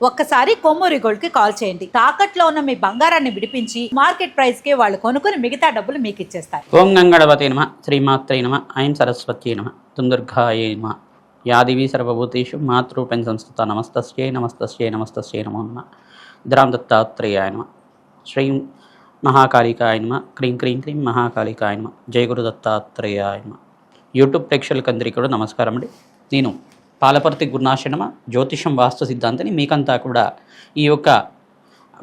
ఒక్కసారి కొమ్మూరి గోల్డ్ కి కాల్ చేయండి. తాకట్లో ఉన్న మీ బంగారాన్ని విడిపించి మార్కెట్ ప్రైస్ కి వాళ్ళు కొనుక్కుని మిగతా డబ్బులు మీకు ఇచ్చేస్తారు. ఓం గంగణపతే నమ, శ్రీమాత్రే నమ, ఐం సరస్వత్యై నమ, దుందుర్గాయై నమ, యాదివి సర్వభూతేషు మాతృపేణ సంస్థ నమస్తస్యై నమస్తస్యై నమస్తస్యై నమో నమ, ద్రాం దత్తాత్రేయాయ నమ, శ్రీం మహాకాళికాయ నమ, క్రీం క్రీం క్రీం మహాకాళికాయ నమ, జయ గురు దత్తాత్రేయాయ నమ. యూట్యూబ్ ప్రేక్షకులందరికీ కూడా నమస్కారం అండి. నేను పాలపర్తి గురునాశనమ జ్యోతిషం వాస్తు సిద్ధాంతిని మీకంతా కూడా ఈ యొక్క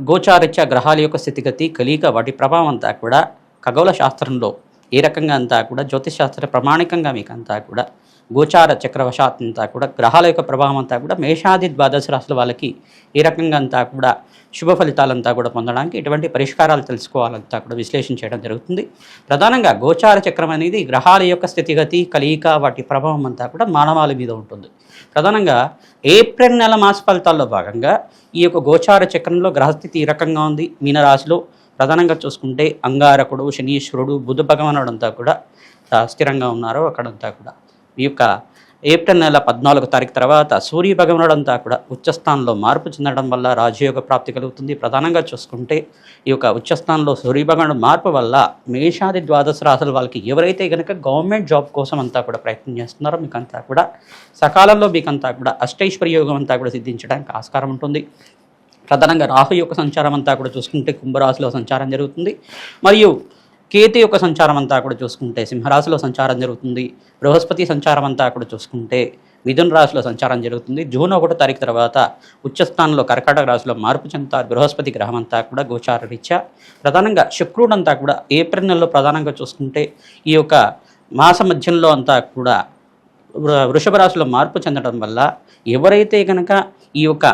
గోచారిత్య గ్రహాల యొక్క స్థితిగతి కలిక వాటి ప్రభావం అంతా కూడా ఖగోళ శాస్త్రంలో ఏ రకంగా అంతా కూడా జ్యోతిష్ శాస్త్ర ప్రమాణికంగా మీకంతా కూడా గోచార చక్రవశాత్ అంతా కూడా గ్రహాల యొక్క ప్రభావం అంతా కూడా మేషాది ద్వాదశ రాశుల వాళ్ళకి ఏ రకంగా అంతా కూడా శుభ ఫలితాలంతా కూడా పొందడానికి ఎటువంటి పరిష్కారాలు తెలుసుకోవాలంతా కూడా విశ్లేషణ చేయడం జరుగుతుంది. ప్రధానంగా గోచార చక్రం అనేది గ్రహాల యొక్క స్థితిగతి కలియిక వాటి ప్రభావం అంతా కూడా మానవాళి మీద ఉంటుంది. ప్రధానంగా ఏప్రిల్ నెల మాస ఫలితాల్లో భాగంగా ఈ యొక్క గోచార చక్రంలో గ్రహస్థితి ఈ రకంగా ఉంది. మీనరాశిలో ప్రధానంగా చూసుకుంటే అంగారకుడు, శనీశ్వరుడు, బుధ భగవానుడు అంతా కూడా స్థిరంగా ఉన్నారు. అక్కడంతా కూడా ఈ యొక్క ఏప్రిల్ నెల 14వ తారీఖు తర్వాత సూర్య భగవానుడు అంతా కూడా ఉచ్చస్థానంలో మార్పు చెందడం వల్ల రాజయోగ ప్రాప్తి కలుగుతుంది. ప్రధానంగా చూసుకుంటే ఈ యొక్క ఉచ్చస్థానంలో సూర్య భగవానుడు మార్పు వల్ల మేషాది ద్వాదశ రాశుల వాళ్ళకి ఎవరైతే కనుక గవర్నమెంట్ జాబ్ కోసం అంతా కూడా ప్రయత్నం చేస్తున్నారో మీకంతా కూడా సకాలంలో మీకంతా కూడా అష్టైశ్వర్య యోగం అంతా కూడా సిద్ధించడానికి ఆస్కారం ఉంటుంది. ప్రధానంగా రాహు యొక్క సంచారం అంతా కూడా చూసుకుంటే కుంభరాశిలో సంచారం జరుగుతుంది. మరియు కేతు యొక్క సంచారం అంతా కూడా చూసుకుంటే సింహరాశిలో సంచారం జరుగుతుంది. బృహస్పతి సంచారం అంతా కూడా చూసుకుంటే మిథున రాశిలో సంచారం జరుగుతుంది. జూన్ 1వ తారీఖు తర్వాత ఉచ్చస్థానంలో కర్కాటక రాశిలో మార్పు చెందుతారు బృహస్పతి గ్రహం అంతా కూడా గోచార రీత్యా. ప్రధానంగా శుక్రుడు అంతా కూడా ఏప్రిల్ నెలలో ప్రధానంగా చూసుకుంటే ఈ యొక్క మాస మధ్యంలో అంతా కూడా వృషభ రాశిలో మార్పు చెందడం వల్ల ఎవరైతే కనుక ఈ యొక్క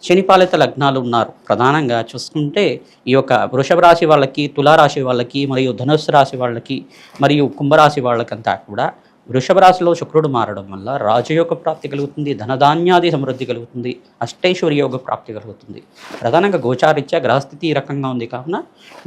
శనిపాలిత లగ్నాలు ఉన్నారు ప్రధానంగా చూసుకుంటే ఈ యొక్క వృషభ రాశి వాళ్ళకి, తులారాశి వాళ్ళకి, మరియు ధనుస్సు రాశి వాళ్ళకి, మరియు కుంభరాశి వాళ్ళకంతా కూడా వృషభ రాశిలో శుక్రుడు మారడం వల్ల రాజయోగ ప్రాప్తి కలుగుతుంది, ధనధాన్యాది సమృద్ధి కలుగుతుంది, అష్టైశ్వర్యోగ ప్రాప్తి కలుగుతుంది. ప్రధానంగా గోచారిత్య గ్రహస్థితి ఈ రకంగా ఉంది కావున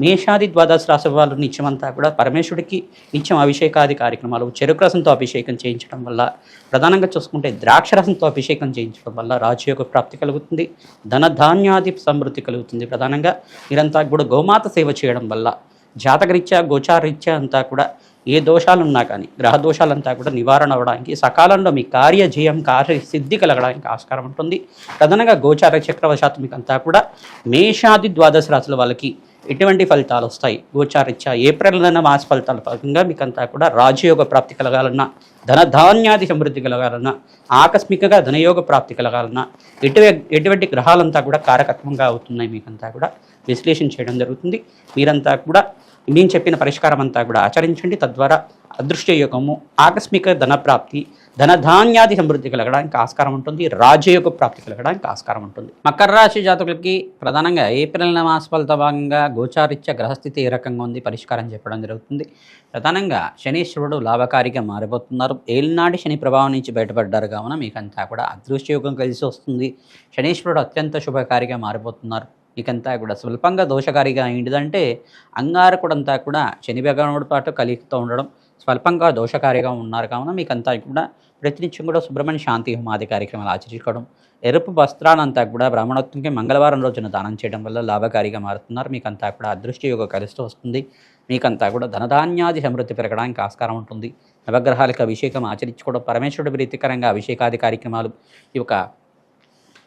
మేషాది ద్వాదశ రాశి వాళ్ళు నిత్యమంతా కూడా పరమేశ్వరుడికి నిత్యం అభిషేకాది కార్యక్రమాలు, చెరుకు రసంతో అభిషేకం చేయించడం వల్ల, ప్రధానంగా చూసుకుంటే ద్రాక్ష రసంతో అభిషేకం చేయించడం వల్ల రాజయోగ ప్రాప్తి కలుగుతుంది, ధనధాన్యాది సమృద్ధి కలుగుతుంది. ప్రధానంగా మీరంతా కూడా గోమాత సేవ చేయడం వల్ల జాతకరీత్యా గోచారరీత్యా అంతా కూడా ఏ దోషాలు ఉన్నా కానీ గ్రహ దోషాలంతా కూడా నివారణ అవ్వడానికి, సకాలంలో మీ కార్యజయం కార్యసిద్ధి కలగడానికి ఆస్కారం ఉంటుంది. ప్రధానంగా గోచార చక్రవశాత్తు మీకు అంతా కూడా మేషాది ద్వాదశ రాశుల వాళ్ళకి ఎటువంటి ఫలితాలు వస్తాయి గోచారీత్యా ఏప్రిల్ నెల మాస ఫలితాల భాగంగా మీకంతా కూడా రాజయోగ ప్రాప్తి కలగాలన్నా, ధనధాన్యాది సమృద్ధి కలగాలన్నా, ఆకస్మికంగా ధనయోగ ప్రాప్తి కలగాలన్నా ఎటువంటి గ్రహాలంతా కూడా కారకత్వంగా అవుతున్నాయి మీకంతా కూడా విశ్లేషణ చేయడం జరుగుతుంది. మీరంతా కూడా నేను చెప్పిన పరిష్కారం అంతా కూడా ఆచరించండి. తద్వారా అదృష్ట యోగము, ఆకస్మిక ధనప్రాప్తి, ధనధాన్యాది సమృద్ధి కలగడానికి ఆస్కారం ఉంటుంది, రాజయోగ ప్రాప్తి కలగడానికి ఆస్కారం ఉంటుంది. మకర రాశి జాతకులకి ప్రధానంగా ఏప్రిల్ మాస ఫలిత భాగంగా గోచారిత్య గ్రహస్థితి ఏ రకంగా ఉంది పరిష్కారం చెప్పడం జరుగుతుంది. ప్రధానంగా శనీశ్వరుడు లాభకారిగా మారిపోతున్నారు. ఏలినాటి శని ప్రభావం నుంచి బయటపడ్డారు కావున మీకంతా కూడా అదృష్ట యోగం కలిసి వస్తుంది. శనీశ్వరుడు అత్యంత శుభకారిగా మారిపోతున్నారు. మీకంతా కూడా స్వల్పంగా దోషకారిగా ఏంటిదంటే అంగారకుడంతా కూడా శని భగవానుడి పాటు కలిగితో ఉండడం స్వల్పంగా దోషకారిగా ఉన్నారు కావున మీకంతా కూడా ప్రతినిత్యం కూడా సుబ్రహ్మణ్య శాంతి హోమాది కార్యక్రమాలు ఆచరించుకోవడం, ఎరుపు వస్త్రాలంతా కూడా బ్రాహ్మణోత్వంకి మంగళవారం రోజున దానం చేయడం వల్ల లాభకారిగా మారుతున్నారు. మీకంతా కూడా అదృష్ట యోగ కలిస్తూ వస్తుంది. మీకంతా కూడా ధనధాన్యాది సమృద్ధి పెరగడానికి ఆస్కారం ఉంటుంది. నవగ్రహాలకు అభిషేకం ఆచరించుకోవడం, పరమేశ్వరుడి ప్రీతికరంగా అభిషేకాది కార్యక్రమాలు, ఈ యొక్క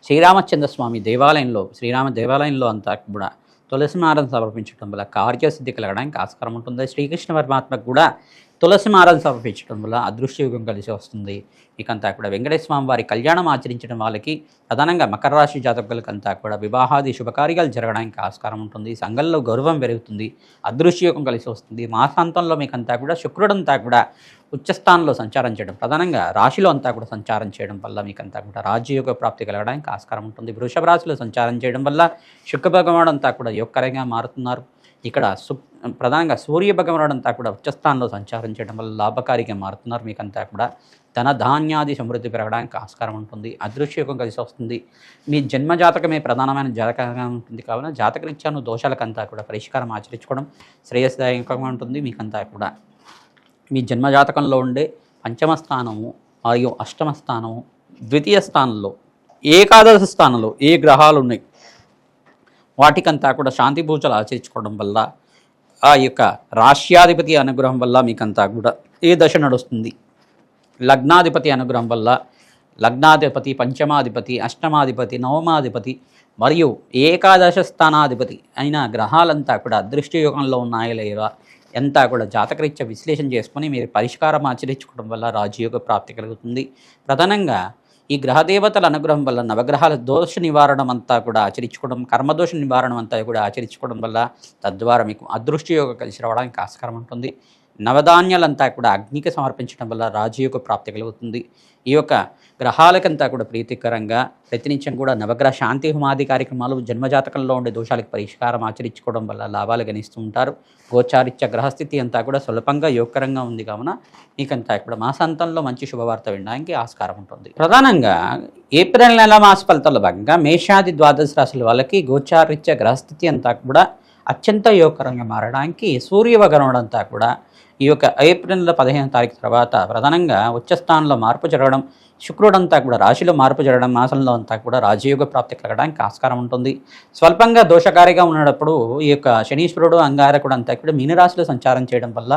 శ్రీరామచంద్ర స్వామి దేవాలయంలో శ్రీరామ దేవాలయంలో అంతా కూడా తులసి మాలను సమర్పించడం వల్ల కార్యసిద్ధి కలగడానికి ఆస్కారం ఉంటుంది. శ్రీకృష్ణ పరమాత్మకు కూడా తులసి మాలను సమర్పించడం వల్ల అదృష్టయోగం కలిసి వస్తుంది. మీకంతా కూడా వెంకటేశ్వర స్వామి వారి కళ్యాణం ఆచరించడం వాళ్ళకి ప్రధానంగా మకర రాశి జాతకులకంతా కూడా వివాహాది శుభకార్యాలు జరగడానికి ఆస్కారం ఉంటుంది. సంఘంలో గౌరవం పెరుగుతుంది, అదృష్టయోగం కలిసి వస్తుంది. మాసాంతంలో మీకంతా కూడా శుక్రుడంతా కూడా ఉచ్చస్థానంలో సంచారం చేయడం, ప్రధానంగా రాశిలో అంతా కూడా సంచారం చేయడం వల్ల మీకంతా కూడా రాజయోగ ప్రాప్తి కలగడానికి ఆస్కారం ఉంటుంది. వృషభ రాశిలో సంచారం చేయడం వల్ల శుక్ర భగవానుడు అంతా కూడా యోగకరంగా మారుతున్నారు. ఇక్కడ ప్రధానంగా సూర్య భగవానుడు అంతా కూడా ఉచ్చస్థానంలో సంచారం చేయడం వల్ల లాభకారిగా మారుతున్నారు. మీకంతా కూడా ధనధాన్యాది సమృద్ధి పెరగడానికి ఆస్కారం ఉంటుంది. అదృష్టయోగం కలిసి వస్తుంది. మీ జన్మజాతకమే ప్రధానమైన జాతకంగా ఉంటుంది కావున జాతకరీత్యాను దోషాలకంతా కూడా పరిష్కారం ఆచరించుకోవడం శ్రేయస్దాయకంగా ఉంటుంది. మీకంతా కూడా మీ జన్మజాతకంలో ఉండే పంచమ స్థానము మరియు అష్టమ స్థానము, ద్వితీయ స్థానంలో ఏకాదశ స్థానంలో ఏ గ్రహాలు ఉన్నాయి వాటికంతా కూడా శాంతి పూజలు ఆచరించుకోవడం వల్ల ఆ యొక్క రాష్ట్రాధిపతి అనుగ్రహం వల్ల మీకంతా కూడా ఏ దశ నడుస్తుంది, లగ్నాధిపతి అనుగ్రహం వల్ల లగ్నాధిపతి, పంచమాధిపతి, అష్టమాధిపతి, నవమాధిపతి మరియు ఏకాదశ స్థానాధిపతి అయిన గ్రహాలంతా కూడా అదృష్ట యోగంలో ఉన్నాయా లేవా అంతా కూడా జాతకరీత్యా విశ్లేషణ చేసుకొని మీరు పరిష్కారం ఆచరించుకోవడం వల్ల రాజయోగ ప్రాప్తి కలుగుతుంది. ప్రధానంగా ఈ గ్రహదేవతల అనుగ్రహం వల్ల నవగ్రహాల దోష నివారణం అంతా కూడా ఆచరించుకోవడం, కర్మదోష నివారణం అంతా కూడా ఆచరించుకోవడం వల్ల తద్వారా మీకు అదృష్ట యోగం కలిసి రావడానికి ఆస్కారం ఉంటుంది. నవధాన్యాలంతా కూడా అగ్నికి సమర్పించడం వల్ల రాజయోగ ప్రాప్తి కలుగుతుంది. ఈ యొక్క గ్రహాలకంతా కూడా ప్రీతికరంగా ప్రతినిత్యం కూడా నవగ్రహ శాంతి హోమాది కార్యక్రమాలు జన్మజాతకంలో ఉండే దోషాలకు పరిష్కారం ఆచరించుకోవడం వల్ల లాభాలు గణిస్తూ ఉంటారు. గోచారిత్య గ్రహస్థితి అంతా కూడా సులభంగా యోగకరంగా ఉంది కావున మీకంతా కూడా మాసాంతంలో మంచి శుభవార్త వినడానికి ఆస్కారం ఉంటుంది. ప్రధానంగా ఏప్రిల్ నెల మాస ఫలితాల్లో భాగంగా మేషాది ద్వాదశ రాశుల వాళ్ళకి గోచారిత్య గ్రహస్థితి అంతా కూడా అత్యంత యోగకరంగా మారడానికి సూర్యభగవానుడు అంతా కూడా ఈ యొక్క ఏప్రిల్ నెల 15వ తారీఖు తర్వాత ప్రధానంగా ఉచ్చస్థానంలో మార్పు జరగడం, శుక్రుడంతా కూడా రాశిలో మార్పు జరగడం, మాసంలో అంతా కూడా రాజయోగ ప్రాప్తి కలగడానికి ఆస్కారం ఉంటుంది. స్వల్పంగా దోషకారిగా ఉన్నప్పుడు ఈ యొక్క శనీశ్వరుడు అంగారకుడు అంతా కూడా మీనరాశిలో సంచారం చేయడం వల్ల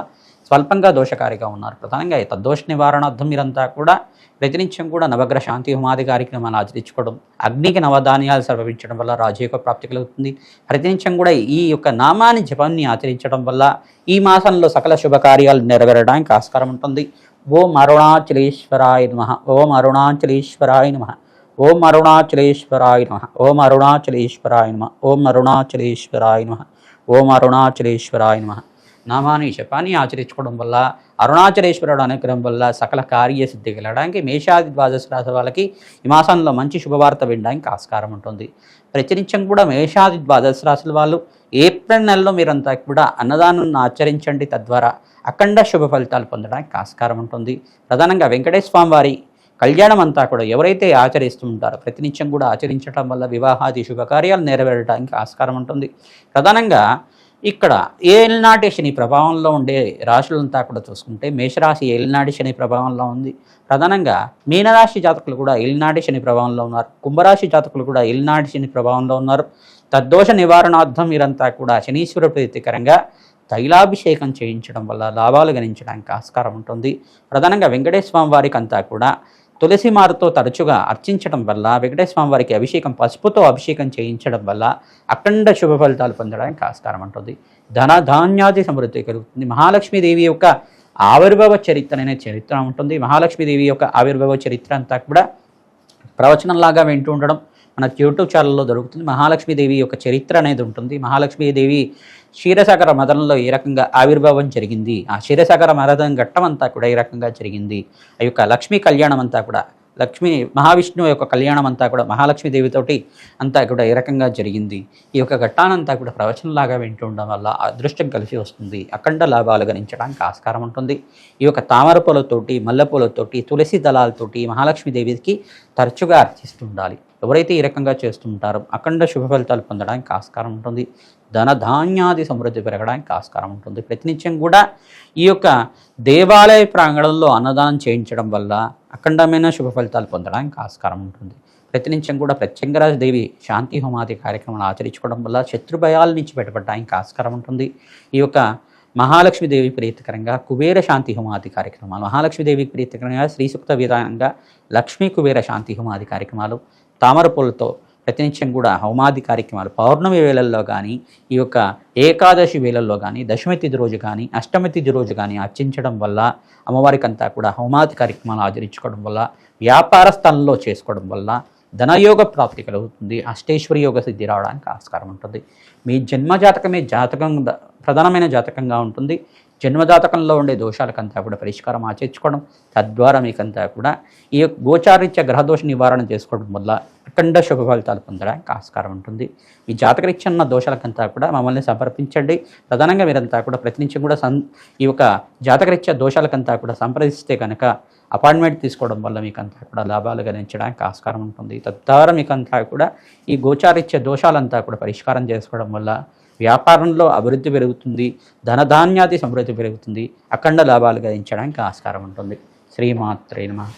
స్వల్పంగా దోషకారిగా ఉన్నారు. ప్రధానంగా తద్దోష నివారణార్థం మీరంతా కూడా ప్రతినిత్యం కూడా నవగ్రహ శాంతి హోమాది కార్యక్రమాలు ఆచరించుకోవడం, అగ్నికి నవధాన్యాలు సమర్పించడం వల్ల రాజయోగ ప్రాప్తి కలుగుతుంది. ప్రతినిత్యం కూడా ఈ యొక్క నామాన్ని జపాన్ని ఆచరించడం వల్ల ఈ మాసంలో సకల శుభకార్యాలు నెరవేరడానికి ఆస్కారం ఉంటుంది. ఓం అరుణాచలేశ్వరాయ నమః, ఓం అరుణాచలేశ్వరాయ నమః, ఓం అరుణాచలేశ్వరాయ నమః, ఓం అరుణాచలేశ్వరాయ నమః, ఓం అరుణాచలేశ్వరాయ నమః, ఓం అరుణాచలేశ్వరాయ నమః నామాన్ని జపాన్ని ఆచరించుకోవడం వల్ల అరుణాచలేశ్వరుడు అనుగ్రహం వల్ల సకల కార్యసిద్ధి కలగడానికి మేషాది ద్వాదశ రాశి వాళ్ళకి ఈ మాసంలో మంచి శుభవార్త వినడానికి ఆస్కారం ఉంటుంది. ప్రతినిత్యం కూడా మేషాది ద్వాదశ రాశుల వాళ్ళు ఏప్రిల్ నెలలో మీరంతా కూడా అన్నదానాన్ని ఆచరించండి. తద్వారా అఖండ శుభ ఫలితాలు పొందడానికి ఆస్కారం ఉంటుంది. ప్రధానంగా వెంకటేశ్వర స్వామి వారి కళ్యాణం అంతా కూడా ఎవరైతే ఆచరిస్తూ ఉంటారో ప్రతినిత్యం కూడా ఆచరించడం వల్ల వివాహాది శుభకార్యాలు నెరవేరడానికి ఆస్కారం ఉంటుంది. ప్రధానంగా ఇక్కడ ఏలినాటి శని ప్రభావంలో ఉండే రాశులంతా కూడా చూసుకుంటే మేషరాశి ఏలినాటి శని ప్రభావంలో ఉంది. ప్రధానంగా మీనరాశి జాతకులు కూడా ఏలినాటి శని ప్రభావంలో ఉన్నారు. కుంభరాశి జాతకులు కూడా ఏలినాటి శని ప్రభావంలో ఉన్నారు. తద్దోష నివారణార్థం మీరంతా కూడా శనీశ్వర ప్రీతికరంగా తైలాభిషేకం చేయించడం వల్ల లాభాలు గణించడానికి ఆస్కారం ఉంటుంది. ప్రధానంగా వెంకటేశ్వర స్వామి వారికి అంతా కూడా తులసి మారుతో తరచుగా అర్చించడం వల్ల, వెంకటేశ్వర స్వామి వారికి అభిషేకం పసుపుతో అభిషేకం చేయించడం వల్ల అఖండ శుభ ఫలితాలు పొందడానికి ఆస్కారం ఉంటుంది. ధన ధాన్యాది సమృద్ధి కలుగుతుంది. మహాలక్ష్మీదేవి యొక్క ఆవిర్భావ చరిత్ర అనే చరిత్ర ఉంటుంది. మహాలక్ష్మీదేవి యొక్క ఆవిర్భావ చరిత్ర అంతా కూడా ప్రవచనంలాగా వింటూ ఉండడం మన యూట్యూబ్ ఛానల్లో దొరుకుతుంది. మహాలక్ష్మీదేవి యొక్క చరిత్ర అనేది ఉంటుంది. మహాలక్ష్మీదేవి క్షీరసాగర మదనంలో ఏ రకంగా ఆవిర్భావం జరిగింది, ఆ క్షీరసాగర మదనం ఘట్టం అంతా కూడా ఏ రకంగా జరిగింది, ఆ యొక్క లక్ష్మీ కళ్యాణం అంతా కూడా లక్ష్మీ మహావిష్ణువు యొక్క కళ్యాణం అంతా కూడా మహాలక్ష్మీదేవితోటి అంతా కూడా ఏ రకంగా జరిగింది, ఈ యొక్క ఘట్టానంతా కూడా ప్రవచనంలాగా వింటూ ఉండడం వల్ల అదృష్టం కలిసి వస్తుంది. అఖండ లాభాలు గణించడానికి ఆస్కారం ఉంటుంది. ఈ యొక్క తామర పూలతోటి, మల్లెపూలతోటి, తులసి దళాలతోటి మహాలక్ష్మీదేవికి తరచుగా అర్చిస్తుండాలి. ఎవరైతే ఈ రకంగా చేస్తుంటారో అఖండ శుభ ఫలితాలు పొందడానికి ఆస్కారం ఉంటుంది. ధన ధాన్యాది సమృద్ధి పెరగడానికి ఆస్కారం ఉంటుంది. ప్రతినిత్యం కూడా ఈ యొక్క దేవాలయ ప్రాంగణంలో అన్నదానం చేయించడం వల్ల అఖండమైన శుభ ఫలితాలు పొందడానికి ఆస్కారం ఉంటుంది. ప్రతినిత్యం కూడా ప్రత్యంగరాజదేవి శాంతి హోమాది కార్యక్రమాలు ఆచరించుకోవడం వల్ల శత్రుభయాల నుంచి బయటపడడానికి ఆస్కారం ఉంటుంది. ఈ యొక్క మహాలక్ష్మీదేవి ప్రీతికరంగా కుబేర శాంతి హోమాది కార్యక్రమాలు, మహాలక్ష్మీదేవికి ప్రీతికరంగా శ్రీసూక్త విధానంగా లక్ష్మీ కుబేర శాంతి హోమాది కార్యక్రమాలు, తామర పూలతో ప్రతినిత్యం కూడా హోమాది కార్యక్రమాలు పౌర్ణమి వేళల్లో కానీ, ఈ యొక్క ఏకాదశి వేళల్లో కానీ, దశమి తిథి రోజు కానీ, అష్టమి తిథి రోజు కానీ అర్చించడం వల్ల అమ్మవారికి అంతా కూడా హోమాది కార్యక్రమాలు ఆచరించుకోవడం వల్ల, వ్యాపార స్థలంలో చేసుకోవడం వల్ల ధనయోగ ప్రాప్తి కలుగుతుంది. అష్టేశ్వరి యోగ సిద్ధి రావడానికి ఆస్కారం ఉంటుంది. మీ జన్మజాతకమే జాతకం ప్రధానమైన జాతకంగా ఉంటుంది. జన్మజాతకంలో ఉండే దోషాలకంతా కూడా పరిష్కారం ఆచరించుకోవడం, తద్వారా మీకంతా కూడా ఈ గోచారీత్య గ్రహదోష నివారణ చేసుకోవడం వల్ల అఖండ శుభ ఫలితాలు పొందడానికి ఆస్కారం ఉంటుంది. మీ జాతకరీత్యా ఉన్న దోషాలకంతా కూడా మమ్మల్ని సంప్రదించండి. ప్రధానంగా మీరంతా కూడా ప్రతినిత్యం కూడా ఈ యొక్క జాతకరీత్యా దోషాలకంతా కూడా సంప్రదిస్తే కనుక అపాయింట్మెంట్ తీసుకోవడం వల్ల మీకంతా కూడా లాభాలు గణించడానికి ఆస్కారం ఉంటుంది. తద్వారా మీకంతా కూడా ఈ గోచారీత్య దోషాలంతా కూడా పరిష్కారం చేసుకోవడం వల్ల వ్యాపారంలో అభివృద్ధి పెరుగుతుంది. ధనధాన్యాది సమృద్ధి పెరుగుతుంది. అఖండ లాభాలు గణించడానికి ఆస్కారం ఉంటుంది. శ్రీమాత్రే నమః.